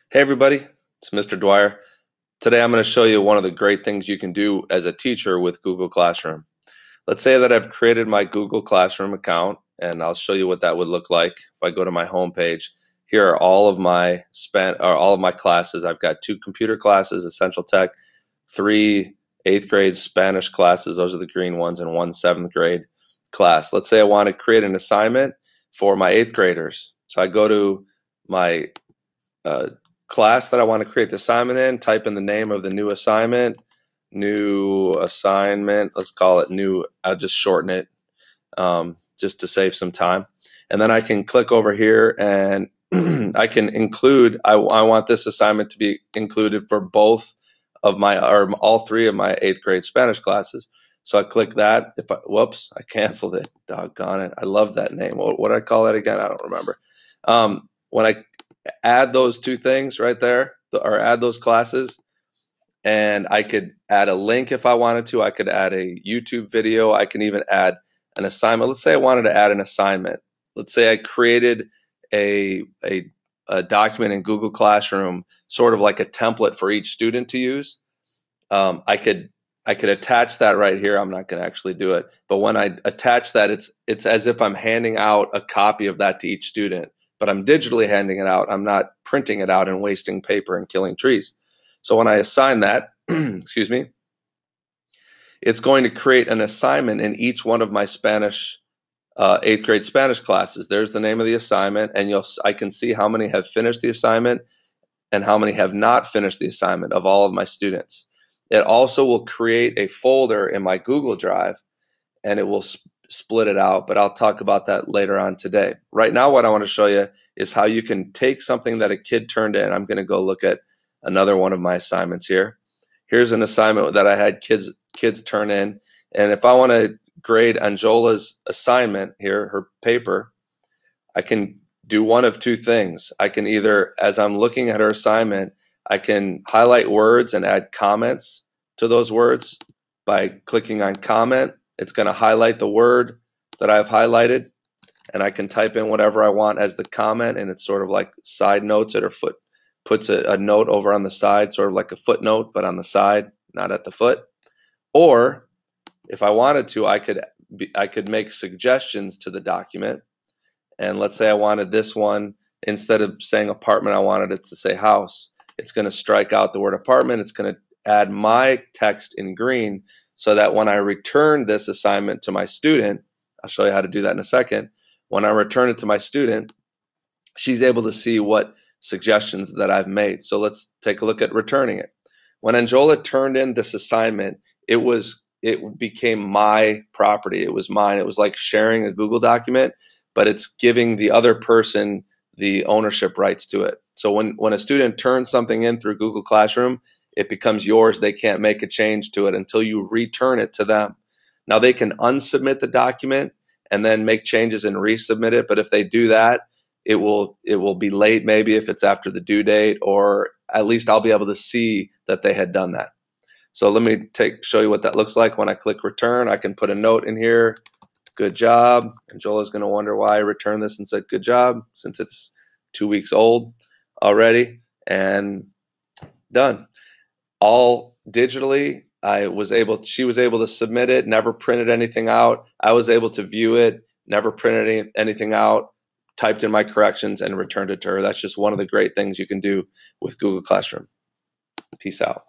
Hey everybody, it's Mr. Dwyer. Today I'm going to show you one of the great things you can do as a teacher with Google Classroom. Let's say that I've created my Google Classroom account, and I'll show you what that would look like. If I go to my home page, here are all of my classes. I've got 2 computer classes, Essential Tech, 3 8th grade Spanish classes, those are the green ones, and 1 7th grade class. Let's say I want to create an assignment for my 8th graders. So I go to my uh, class that I want to create the assignment in, type in the name of the new assignment, let's call it new, I'll just shorten it just to save some time. And then I can click over here and I can include, I want this assignment to be included for both of my, or all 3 of my 8th grade Spanish classes. So I click that. Whoops, I canceled it. Doggone it. I love that name. What did I call that again? I don't remember. When I add those 2 things right there, or add those classes, and I could add a link if I wanted to. I could add a YouTube video. I can even add an assignment. Let's say I wanted to add an assignment. Let's say I created a document in Google Classroom, sort of like a template for each student to use. I could attach that right here. I'm not going to actually do it, but when I attach that, it's as if I'm handing out a copy of that to each student, but I'm digitally handing it out. I'm not printing it out and wasting paper and killing trees. So when I assign that, excuse me, it's going to create an assignment in each one of my Spanish 8th grade Spanish classes. There's the name of the assignment, and I can see how many have finished the assignment and how many have not finished the assignment of all of my students. It also will create a folder in my Google Drive, and it will split it out, but I'll talk about that later on today. Right now, what I want to show you is how you can take something that a kid turned in. I'm going to go look at another one of my assignments here. Here's an assignment that I had kids turn in, and if I want to grade Anjola's assignment here, her paper, I can do one of 2 things. I can either, as I'm looking at her assignment, I can highlight words and add comments to those words by clicking on comment. It's going to highlight the word that I've highlighted, and I can type in whatever I want as the comment, and it's sort of like side notes it, or puts a note over on the side, sort of like a footnote, but on the side, not at the foot. Or if I wanted to, I could make suggestions to the document. And let's say I wanted this one, instead of saying apartment, I wanted it to say house. It's going to strike out the word apartment. It's going to add my text in green, so that when I return this assignment to my student, I'll show you how to do that in a second. When I return it to my student, she's able to see what suggestions that I've made. So let's take a look at returning it. When Anjola turned in this assignment, it became my property. It was mine. It was like sharing a Google document, but it's giving the other person the ownership rights to it. So when a student turns something in through Google Classroom, it becomes yours. They can't make a change to it until you return it to them. Now they can unsubmit the document and then make changes and resubmit it, but if they do that, it will be late, maybe if it's after the due date, or at least I'll be able to see that they had done that. So let me show you what that looks like. When I click return, I can put a note in here, good job. And Jola's going to wonder why I returned this and said good job, since it's 2 weeks old already, and done. All digitally. She was able to submit it, never printed anything out. I was able to view it, never printed anything out, typed in my corrections, and returned it to her. That's just one of the great things you can do with Google Classroom. Peace out.